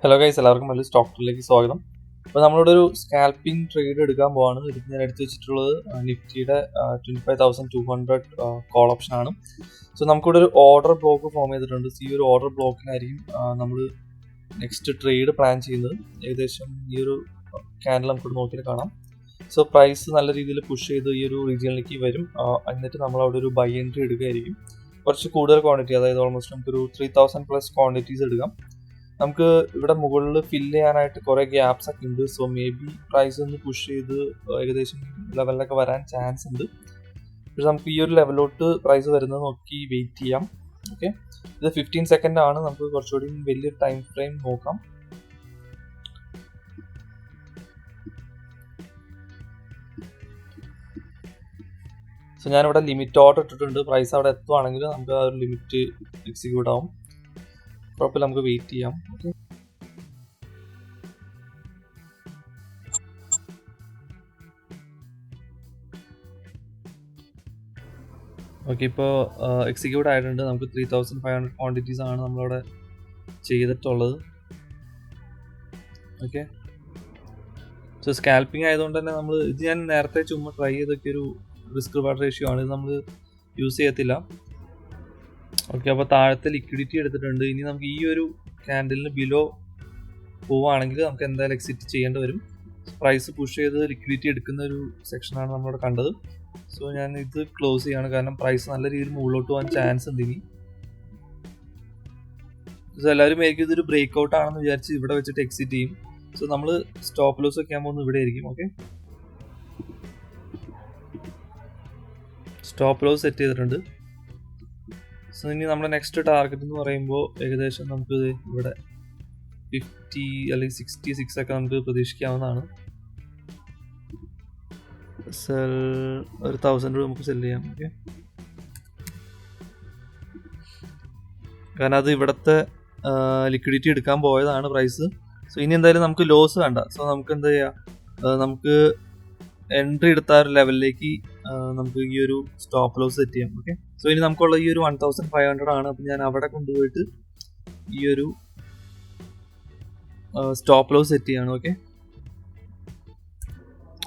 Hello guys, എല്ലാവർക്കും വലിയ stock ട്രേഡിലേക്ക് സ്വാഗതം. അപ്പോൾ നമ്മളിവിടെ ഒരു സ്കാൽപ്പിംഗ് ട്രേഡ് എടുക്കാൻ പോവാണ്. ഇത് ഞാൻ എടുത്തു വെച്ചിട്ടുള്ളത് നിഫ്റ്റിയുടെ 25,200 കോൾ ഓപ്ഷൻ ആണ്. സോ നമുക്കിവിടെ ഒരു ഓർഡർ ബ്ലോക്ക് ഫോം ചെയ്തിട്ടുണ്ട്. ഈ ഒരു ഓർഡർ ബ്ലോക്കിനായിരിക്കും നമ്മൾ നെക്സ്റ്റ് ട്രേഡ് പ്ലാൻ ചെയ്യുന്നത്. ഏകദേശം ഈ ഒരു ക്യാൻഡിൽ നമുക്കിവിടെ നോക്കിയാൽ കാണാം. സോ പ്രൈസ് നല്ല രീതിയിൽ പുഷ് ചെയ്ത് ഈ ഒരു റീജിയനിലേക്ക് വരും. എന്നിട്ട് നമ്മൾ അവിടെ ഒരു ബൈ എൻട്രി എടുക്കുകയായിരിക്കും. കുറച്ച് കൂടുതൽ ക്വാണ്ടിറ്റി, അതായത് ഓൾമോസ്റ്റ് നമുക്കൊരു 3000+ ക്വാണ്ടിറ്റീസ് എടുക്കാം. നമുക്ക് ഇവിടെ മുകളിൽ ഫില്ല് ചെയ്യാനായിട്ട് കുറേ ഗ്യാപ്സ് ഒക്കെ ഉണ്ട്. സോ മേ ബി പ്രൈസ് ഒന്ന് പുഷ് ചെയ്ത് ഏകദേശം ലെവലിലൊക്കെ വരാൻ ചാൻസ് ഉണ്ട്. പക്ഷെ നമുക്ക് ഈ ഒരു ലെവലിലോട്ട് പ്രൈസ് വരുന്നത് നോക്കി വെയിറ്റ് ചെയ്യാം. ഓക്കെ, ഇത് 15 സെക്കൻഡ് ആണ്. നമുക്ക് കുറച്ചുകൂടി വലിയൊരു ടൈം ഫ്രെയിം നോക്കാം. സോ ഞാനിവിടെ ലിമിറ്റ് ഓർഡർ ഇട്ടിട്ടുണ്ട്. പ്രൈസ് അവിടെ എത്തുവാണെങ്കിൽ നമുക്ക് ആ ഒരു ലിമിറ്റ് എക്സിക്യൂട്ട് ആവും. കുഴപ്പമില്ല, നമുക്ക് വെയിറ്റ് ചെയ്യാം. ഓക്കെ, ഇപ്പോൾ എക്സിക്യൂട്ട് ആയിട്ടുണ്ട്. നമുക്ക് 3500 ക്വാണ്ടിറ്റീസ് ആണ് നമ്മളവിടെ ചെയ്തിട്ടുള്ളത്. ഓക്കെ, സോ സ്കാൽപ്പിംഗ് ആയതുകൊണ്ട് തന്നെ നമ്മൾ ഇത് ഞാൻ നേരത്തെ ചുമ്മാ ട്രൈ ചെയ്തൊക്കെ ഒരു റിസ്ക് റിവാർഡ് റേഷ്യോ ആണ്. ഇത് നമ്മൾ യൂസ് ചെയ്യത്തില്ല. ഓക്കെ, അപ്പോൾ താഴത്തെ ലിക്വിഡിറ്റി എടുത്തിട്ടുണ്ട്. ഇനി നമുക്ക് ഈ ഒരു ക്യാൻഡലിന് ബിലോ പോവുകയാണെങ്കിൽ നമുക്ക് എന്തായാലും എക്സിറ്റ് ചെയ്യേണ്ടി വരും. പ്രൈസ് പുഷ് ചെയ്ത് ലിക്വിഡിറ്റി എടുക്കുന്ന ഒരു സെക്ഷനാണ് നമ്മളിവിടെ കണ്ടത്. സോ ഞാൻ ഇത് ക്ലോസ് ചെയ്യാണ്, കാരണം പ്രൈസ് നല്ല രീതിയിൽ മുകളിലോട്ട് പോകാൻ ചാൻസ് ഉണ്ട് ഇനി. സോ എല്ലാവരും എനിക്ക് ഇതൊരു ബ്രേക്ക് ഔട്ട് ആണെന്ന് വിചാരിച്ച് ഇവിടെ വെച്ചിട്ട് എക്സിറ്റ് ചെയ്യും. സോ നമ്മൾ സ്റ്റോപ്പ് ലോസ് വെക്കാൻ പോകുന്നത് ഇവിടെ ആയിരിക്കും. ഓക്കെ, സ്റ്റോപ്പ് ലോസ് സെറ്റ് ചെയ്തിട്ടുണ്ട്. സോ ഇനി നമ്മുടെ നെക്സ്റ്റ് ടാർഗറ്റ് എന്ന് പറയുമ്പോൾ ഏകദേശം നമുക്ക് ഇവിടെ 50 അല്ലെങ്കിൽ 66 ഒക്കെ നമുക്ക് പ്രതീക്ഷിക്കാവുന്നതാണ്. ഒരു 1000 രൂപ നമുക്ക് സെല് ചെയ്യാം. ഓക്കെ, കാരണം അത് ഇവിടുത്തെ ലിക്വിഡിറ്റി എടുക്കാൻ പോയതാണ് പ്രൈസ്. സോ ഇനി എന്തായാലും നമുക്ക് ലോസ് വേണ്ട. സോ നമുക്ക് എന്താ ചെയ്യാം, നമുക്ക് എൻട്രി എടുത്ത ഒരു ലെവലിലേക്ക് നമുക്ക് ഈ ഒരു സ്റ്റോപ്പ് ലോസ് സെറ്റ് ചെയ്യാം. ഓക്കെ, സോ ഇനി നമുക്കുള്ള ഈ ഒരു 1500 ആണ്. അപ്പം ഞാൻ അവിടെ കൊണ്ടുപോയിട്ട് ഈ ഒരു സ്റ്റോപ്പ് ലോസ് സെറ്റ് ചെയ്യാണ്.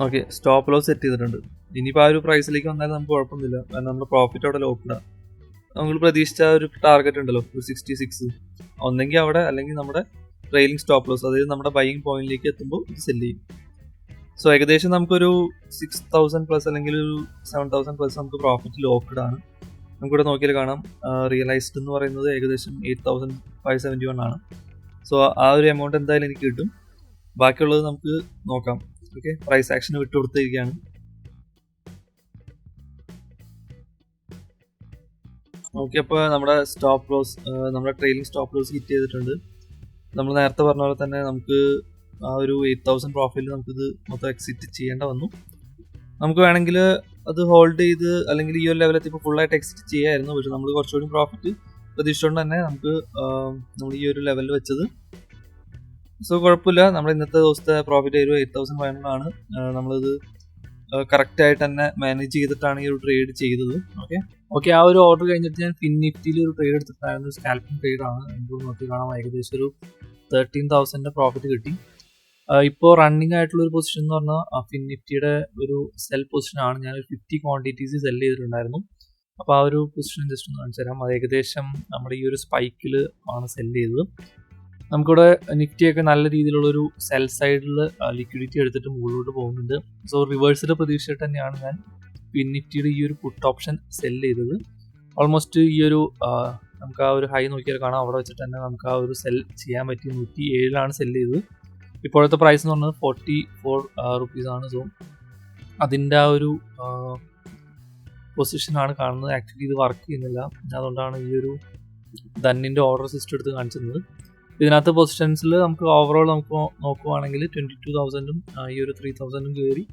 ഓക്കെ, സ്റ്റോപ്പ് ലോസ് സെറ്റ് ചെയ്തിട്ടുണ്ട്. ഇനിയിപ്പോൾ ആ ഒരു പ്രൈസിലേക്ക് വന്നാലും നമുക്ക് കുഴപ്പമൊന്നുമില്ല, കാരണം നമ്മുടെ പ്രോഫിറ്റ് അവിടെ ലോക്ക്ഡാണ്. നമ്മൾ പ്രതീക്ഷിച്ച ഒരു ടാർഗറ്റ് ഉണ്ടല്ലോ, ഒരു 66, ഒന്നെങ്കിൽ അവിടെ അല്ലെങ്കിൽ നമ്മുടെ ട്രെയിലിംഗ് സ്റ്റോപ്പ് ലോസ്, അതായത് നമ്മുടെ ബൈയിങ് പോയിന്റിലേക്ക് എത്തുമ്പോൾ ഇത് സെല് ചെയ്യും. സോ ഏകദേശം നമുക്കൊരു 6000+ അല്ലെങ്കിൽ ഒരു 7000+ നമുക്ക് പ്രോഫിറ്റ് ലോക്ക്ഡ് ആണ്. നമുക്കിവിടെ നോക്കിയാൽ കാണാം, റിയലൈസ്ഡ് എന്ന് പറയുന്നത് ഏകദേശം 8571 ആണ്. സോ ആ ഒരു എമൗണ്ട് എന്തായാലും എനിക്ക് കിട്ടും. ബാക്കിയുള്ളത് നമുക്ക് നോക്കാം. ഓക്കെ, പ്രൈസ് ആക്ഷന് വിട്ടുകൊടുത്തിരിക്കുകയാണ്. ഓക്കെ, അപ്പോൾ നമ്മുടെ സ്റ്റോപ്പ് ലോസ്, നമ്മുടെ ട്രെയിലിംഗ് സ്റ്റോപ്പ് ലോസ് ഹിറ്റ് ചെയ്തിട്ടുണ്ട്. നമ്മൾ നേരത്തെ പറഞ്ഞ പോലെ തന്നെ നമുക്ക് ആ ഒരു 8000 പ്രോഫിറ്റിൽ നമുക്കിത് മൊത്തം എക്സിറ്റ് ചെയ്യേണ്ട വന്നു. നമുക്ക് വേണമെങ്കിൽ അത് ഹോൾഡ് ചെയ്ത് അല്ലെങ്കിൽ ഈ ഒരു ലെവലെത്തി ഇപ്പോൾ ഫുള്ളായിട്ട് എക്സിറ്റ് ചെയ്യായിരുന്നു. പക്ഷെ നമ്മൾ കുറച്ചുകൂടി പ്രോഫിറ്റ് പ്രതീക്ഷിച്ചുകൊണ്ട് തന്നെ നമുക്ക് നമ്മൾ ഈ ഒരു ലെവലിൽ വെച്ചത്. സോ കുഴപ്പമില്ല, നമ്മുടെ ഇന്നത്തെ ദിവസത്തെ പ്രോഫിറ്റ് ഒരു 8500 ആണ്. നമ്മളിത് കറക്റ്റായിട്ട് തന്നെ മാനേജ് ചെയ്തിട്ടാണ് ഈ ഒരു ട്രേഡ് ചെയ്തത്. ഓക്കെ, ആ ഒരു ഓർഡർ കഴിഞ്ഞിട്ട് ഞാൻ ഫിൻ നിഫ്റ്റിയിൽ ഒരു ട്രേഡ് എടുത്തിട്ടായിരുന്നു. സ്കാൽപ്പിംഗ് ട്രേഡാണ്. നമുക്ക് നോക്കി കാണാം, ഏകദേശം ഒരു 13,000 പ്രോഫിറ്റ് കിട്ടി. ഇപ്പോൾ റണ്ണിങ് ആയിട്ടുള്ള ഒരു പൊസിഷൻ എന്ന് പറഞ്ഞാൽ ഫിൻ നിഫ്റ്റിയുടെ ഒരു സെൽ പൊസിഷനാണ്. ഞാൻ ഒരു 50 ക്വാണ്ടിറ്റീസ് സെല് ചെയ്തിട്ടുണ്ടായിരുന്നു. അപ്പോൾ ആ ഒരു പൊസിഷൻ ജസ്റ്റ് ഒന്ന് കാണിച്ചു തരാം. അത് ഏകദേശം നമ്മുടെ ഈ ഒരു സ്പൈക്കിൽ ആണ് സെല് ചെയ്തത്. നമുക്കിവിടെ നിഫ്റ്റിയൊക്കെ നല്ല രീതിയിലുള്ളൊരു സെൽ സൈഡിൽ ലിക്വിഡിറ്റി എടുത്തിട്ട് മുകളിലോട്ട് പോകുന്നുണ്ട്. സോ റിവേഴ്സിൽ പ്രതീക്ഷിച്ചിട്ട് തന്നെയാണ് ഞാൻ ഫിൻ നിഫ്റ്റിയുടെ ഈ ഒരു പുട്ട് ഓപ്ഷൻ സെല് ചെയ്തത്. ഓൾമോസ്റ്റ് ഈ ഒരു നമുക്ക് ആ ഒരു ഹൈ നോക്കിയാൽ കാണാം, അവിടെ വെച്ചിട്ട് തന്നെ നമുക്ക് ആ ഒരു സെൽ ചെയ്യാൻ പറ്റി. 107 സെല് ചെയ്തത്. ഇപ്പോഴത്തെ പ്രൈസ് എന്ന് പറഞ്ഞത് 44 റുപ്പീസാണ്. സോ അതിൻ്റെ ആ ഒരു പൊസിഷനാണ് കാണുന്നത്. ആക്ച്വലി ഇത് വർക്ക് ചെയ്യുന്നില്ല, അതുകൊണ്ടാണ് ഈ ഒരു ധന്നിൻ്റെ ഓർഡർ സിസ്റ്റം എടുത്ത് കാണിച്ചിരുന്നത്. ഇതിനകത്ത് പൊസിഷൻസിൽ നമുക്ക് ഓവറോൾ നമുക്ക് നോക്കുവാണെങ്കിൽ 22,000 ഈ ഒരു 3,000 കയറി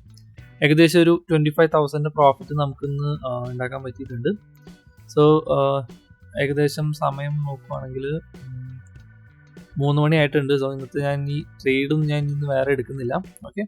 ഏകദേശം ഒരു 25,000 പ്രോഫിറ്റ് നമുക്കിന്ന് ഉണ്ടാക്കാൻ പറ്റിയിട്ടുണ്ട്. സോ ഏകദേശം സമയം നോക്കുവാണെങ്കിൽ 3 മണി ആയിട്ടുണ്ട്. സോ ഇന്നത്തെ ഞാൻ ഈ ട്രേഡും ഞാൻ ഇന്ന് വേറെ എടുക്കുന്നില്ല. ഓക്കെ,